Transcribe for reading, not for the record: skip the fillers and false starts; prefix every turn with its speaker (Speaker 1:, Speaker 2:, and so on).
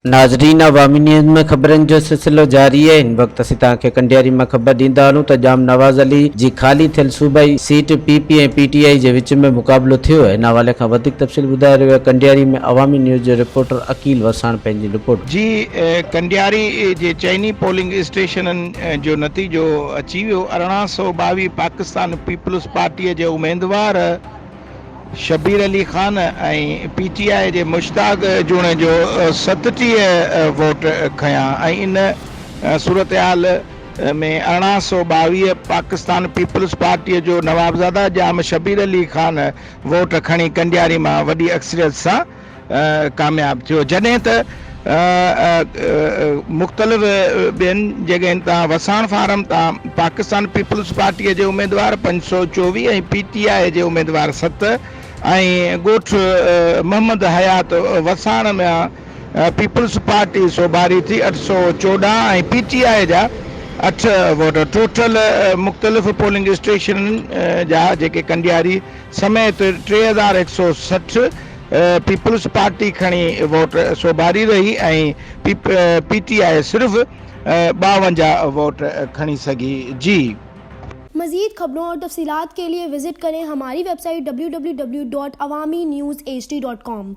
Speaker 1: नाज़रीन, अवामी न्यूज़ में खबरनि जो सिलसिलो जारी है। इन वक्त असीं तव्हांखे कंडियारी में खबर ॾींदा हलूं त जाम नवाज़अली जी खाली थियल सूबाई सीट पीपी ऐं पीटीआई जे विच में मुक़ाबलो थियो है। इन हवाले खां वधीक तफ़सील ॿुधाए रहियो आहे कंडियारी में अवामी न्यूज़ जो रिपोर्टर अकील वसाण पंहिंजी रिपोर्ट
Speaker 2: जी। कंडियारी जे चइनी पोलिंग स्टेशननि जो नतीजो अची वियो। 1822 पाकिस्तान पीपल्स पार्टीअ जे उम्मीदवार शबीर अली ख़ान ऐं पीटीआई जे मुश्ताक जूण जो 37 वोट खयां ऐं इन सूरत हाल में 1822 पाकिस्तान पीपल्स पार्टीअ जो नवाबज़ादा जाम शबीर अली ख़ान वोट खणी कंडियारी मां वॾी अक्सरियत सां कामयाब थियो। जॾहिं त मुख़्तलिफ़ ॿियनि जॻहियुनि तां वसाण फार्म तां पाकिस्तान पीपल्स पार्टीअ जे उम्मीदवार 524 ऐं पीटीआई जे उम्मीदवार 7 ऐं ॻोठ मोहम्मद हयात वसाण में पीपल्स पार्टी सोभारी थी 814 ऐं पीटीआई जा 8 वोट। टोटल मुख़्तलिफ़ पोलिंग स्टेशन जा जेके कंडियारी समेत 3160 पीपल्स पार्टी खणी वोट सोभारी रही ऐं पीटीआई सिर्फ़ 52 वोट खणी सघी। जी,
Speaker 3: मज़ीद खबरों और तफसीलात के लिए विजिट करें हमारी वेबसाइट www.awamiNewsHD.com।